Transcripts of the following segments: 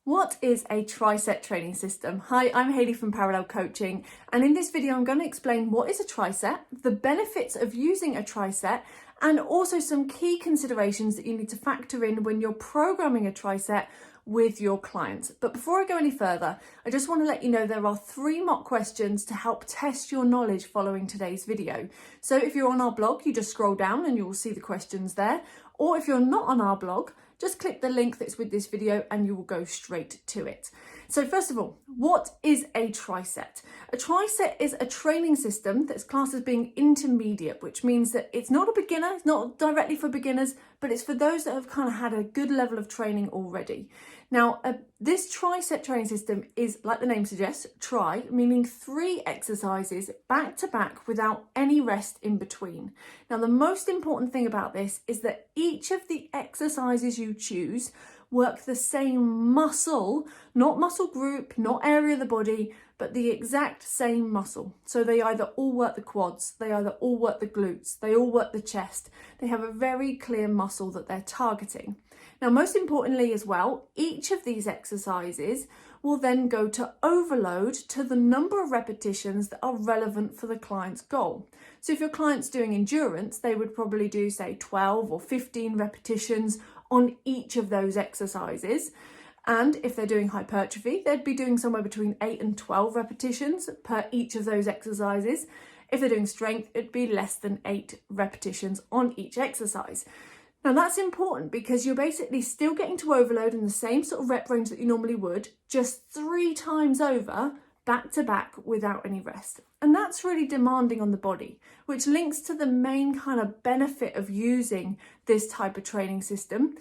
What is a Triset training system? Hi, I'm Hayley from Parallel Coaching, and in this video I'm going to explain what is a Triset, the benefits of using a Triset, and also some key considerations that you need to factor in when you're programming a Triset with your clients. But before I go any further, I just want to let you know there are 3 mock questions to help test your knowledge following today's video. So if you're on our blog, you just scroll down and you will see the questions there. Or if you're not on our blog, just click the link that's with this video and you will go straight to it. So first of all, what is a Triset? A Triset is a training system that's classed as being intermediate, which means that it's not a beginner, it's not directly for beginners, but it's for those that have kind of had a good level of training already. Now, this Triset training system is, like the name suggests, tri, meaning 3 exercises back to back without any rest in between. Now, the most important thing about this is that each of the exercises you choose work the same muscle, not muscle group, not area of the body, but the exact same muscle. So they either all work the quads, they either all work the glutes, they all work the chest. They have a very clear muscle that they're targeting. Now, most importantly as well, each of these exercises will then go to overload to the number of repetitions that are relevant for the client's goal. So if your client's doing endurance, they would probably do, say, 12 or 15 repetitions on each of those exercises. And if they're doing hypertrophy, they'd be doing somewhere between 8 and 12 repetitions per each of those exercises. If they're doing strength, it'd be less than 8 repetitions on each exercise. Now that's important because you're basically still getting to overload in the same sort of rep range that you normally would, just 3 times over, back to back without any rest. And that's really demanding on the body, which links to the main kind of benefit of using this type of training system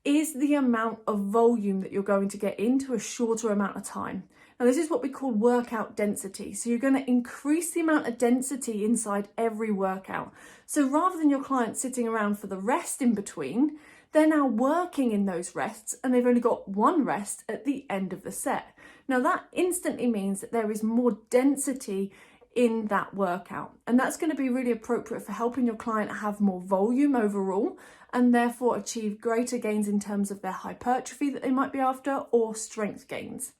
is the amount of volume that you're going to get into a shorter amount of time. Now, this is what we call workout density. So you're going to increase the amount of density inside every workout. So rather than your client sitting around for the rest in between, they're now working in those rests and they've only got 1 rest at the end of the set. Now that instantly means that there is more density in that workout. And that's going to be really appropriate for helping your client have more volume overall and therefore achieve greater gains in terms of their hypertrophy that they might be after or strength gains.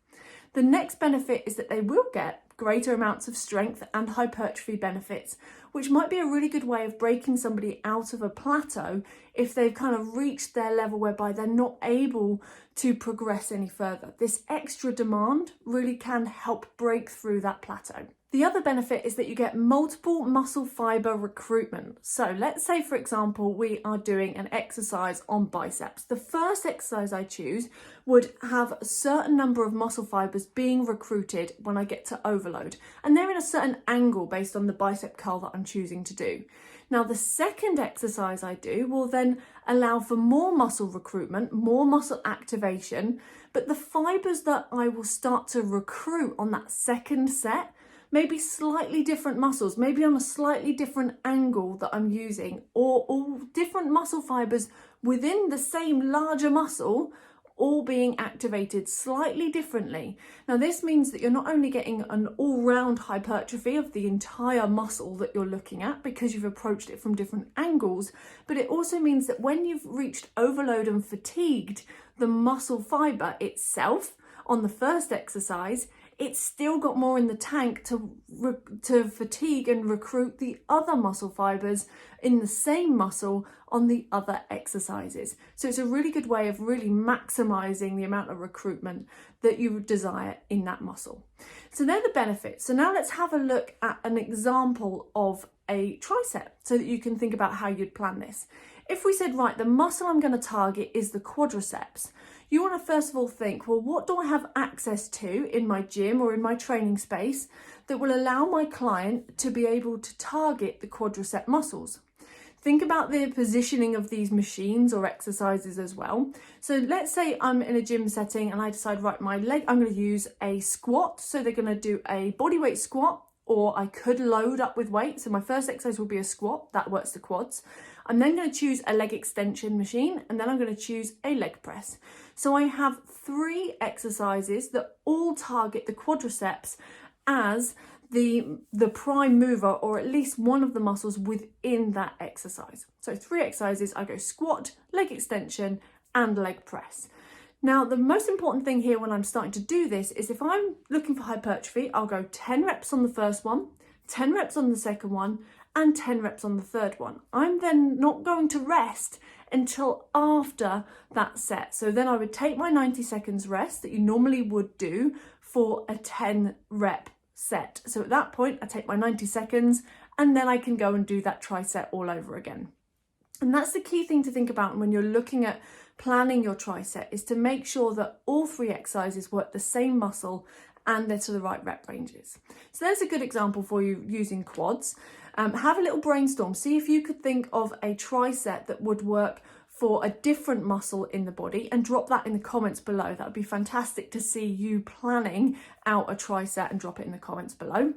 The next benefit is that they will get greater amounts of strength and hypertrophy benefits, which might be a really good way of breaking somebody out of a plateau if they've kind of reached their level whereby they're not able to progress any further. This extra demand really can help break through that plateau. The other benefit is that you get multiple muscle fiber recruitment. So let's say, for example, we are doing an exercise on biceps. The first exercise I choose would have a certain number of muscle fibers being recruited when I get to overload. And they're in a certain angle based on the bicep curl that I'm choosing to do. Now, the second exercise I do will then allow for more muscle recruitment, more muscle activation, but the fibers that I will start to recruit on that second set maybe slightly different muscles, maybe on a slightly different angle that I'm using, or all different muscle fibers within the same larger muscle, all being activated slightly differently. Now this means that you're not only getting an all-round hypertrophy of the entire muscle that you're looking at because you've approached it from different angles, but it also means that when you've reached overload and fatigued the muscle fiber itself on the first exercise, it's still got more in the tank to fatigue and recruit the other muscle fibers in the same muscle on the other exercises. So it's a really good way of really maximizing the amount of recruitment that you desire in that muscle. So they're the benefits. So now let's have a look at an example of a Triset so that you can think about how you'd plan this. If we said, right, the muscle I'm going to target is the quadriceps, you want to first of all think, well, what do I have access to in my gym or in my training space that will allow my client to be able to target the quadricep muscles? Think about the positioning of these machines or exercises as well. So let's say I'm in a gym setting and I decide, right, my leg, I'm going to use a squat. So they're going to do a bodyweight squat, or I could load up with weight. So my first exercise will be a squat, that works the quads. I'm then going to choose a leg extension machine, and then I'm going to choose a leg press. So I have 3 exercises that all target the quadriceps as the prime mover, or at least one of the muscles within that exercise. So 3 exercises, I go squat, leg extension, and leg press. Now, the most important thing here when I'm starting to do this is if I'm looking for hypertrophy, I'll go 10 reps on the first one, 10 reps on the second one, and 10 reps on the third one. I'm then not going to rest until after that set. So then I would take my 90 seconds rest that you normally would do for a 10 rep set. So at that point, I take my 90 seconds and then I can go and do that tricep all over again. And that's the key thing to think about when you're looking at planning your tricep, is to make sure that all 3 exercises work the same muscle and they're to the right rep ranges. So there's a good example for you using quads. Have a little brainstorm. See if you could think of a tricep that would work for a different muscle in the body, and drop that in the comments below. That would be fantastic to see you planning out a tricep, and drop it in the comments below.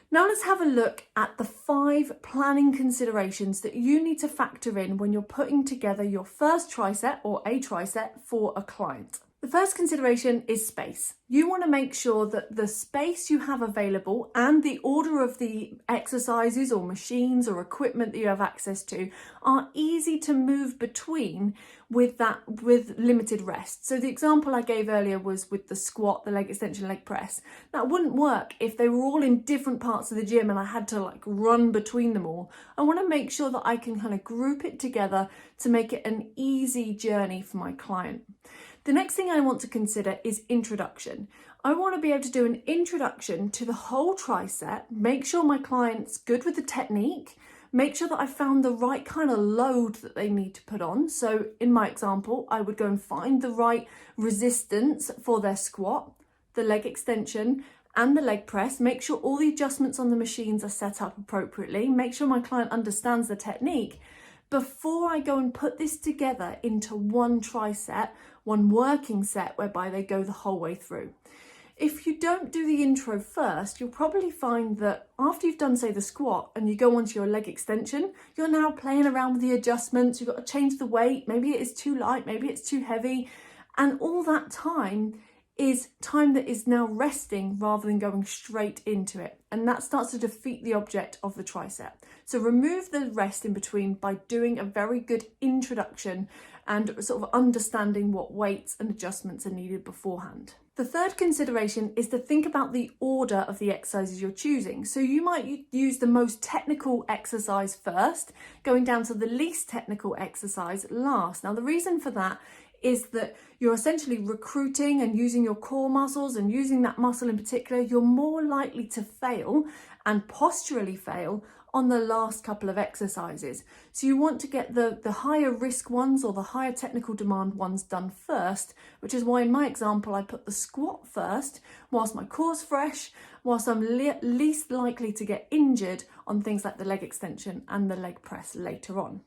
Now let's have a look at the 5 planning considerations that you need to factor in when you're putting together your first tricep or a tricep for a client. The first consideration is space. You want to make sure that the space you have available and the order of the exercises or machines or equipment that you have access to are easy to move between with limited rest. So the example I gave earlier was with the squat, the leg extension, leg press. That wouldn't work if they were all in different parts of the gym and I had to run between them all. I want to make sure that I can kind of group it together to make it an easy journey for my client. The next thing I want to consider is introduction. I want to be able to do an introduction to the whole tricep, make sure my client's good with the technique, make sure that I found the right kind of load that they need to put on. So in my example, I would go and find the right resistance for their squat, the leg extension, and the leg press. Make sure all the adjustments on the machines are set up appropriately. Make sure my client understands the technique before I go and put this together into one tricep, one working set whereby they go the whole way through. If you don't do the intro first, you'll probably find that after you've done, say, the squat and you go onto your leg extension, you're now playing around with the adjustments. You've got to change the weight. Maybe it is too light, maybe it's too heavy. And all that time is time that is now resting rather than going straight into it. And that starts to defeat the object of the tricep. So remove the rest in between by doing a very good introduction and sort of understanding what weights and adjustments are needed beforehand. The third consideration is to think about the order of the exercises you're choosing. So you might use the most technical exercise first, going down to the least technical exercise last. Now, the reason for that is that you're essentially recruiting and using your core muscles, and using that muscle in particular, you're more likely to fail and posturally fail on the last couple of exercises. So you want to get the higher risk ones or the higher technical demand ones done first, which is why in my example I put the squat first whilst my core's fresh, whilst I'm least likely to get injured on things like the leg extension and the leg press later on.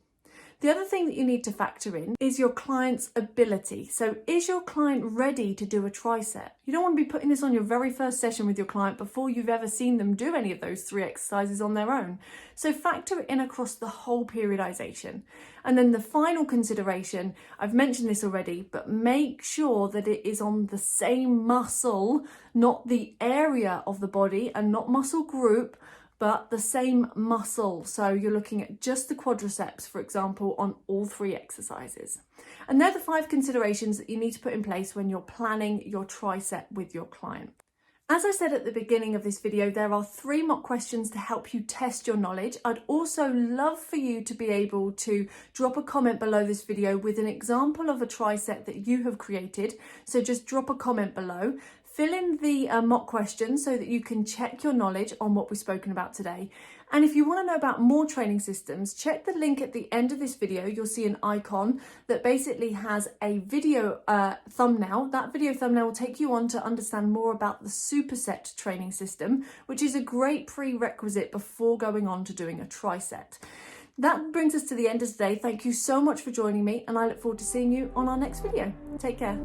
The other thing that you need to factor in is your client's ability. So is your client ready to do a tricep? You don't want to be putting this on your very first session with your client before you've ever seen them do any of those 3 exercises on their own. So factor it in across the whole periodization. And then the final consideration, I've mentioned this already, but make sure that it is on the same muscle, not the area of the body and not muscle group, but the same muscle. So you're looking at just the quadriceps, for example, on all 3 exercises. And they're the 5 considerations that you need to put in place when you're planning your tricep with your client. As I said at the beginning of this video, there are 3 mock questions to help you test your knowledge. I'd also love for you to be able to drop a comment below this video with an example of a tricep that you have created. So just drop a comment below. Fill in the mock questions so that you can check your knowledge on what we've spoken about today. And if you want to know about more training systems, check the link at the end of this video. You'll see an icon that basically has a video thumbnail. That video thumbnail will take you on to understand more about the superset training system, which is a great prerequisite before going on to doing a tricep. That brings us to the end of today. Thank you so much for joining me, and I look forward to seeing you on our next video. Take care.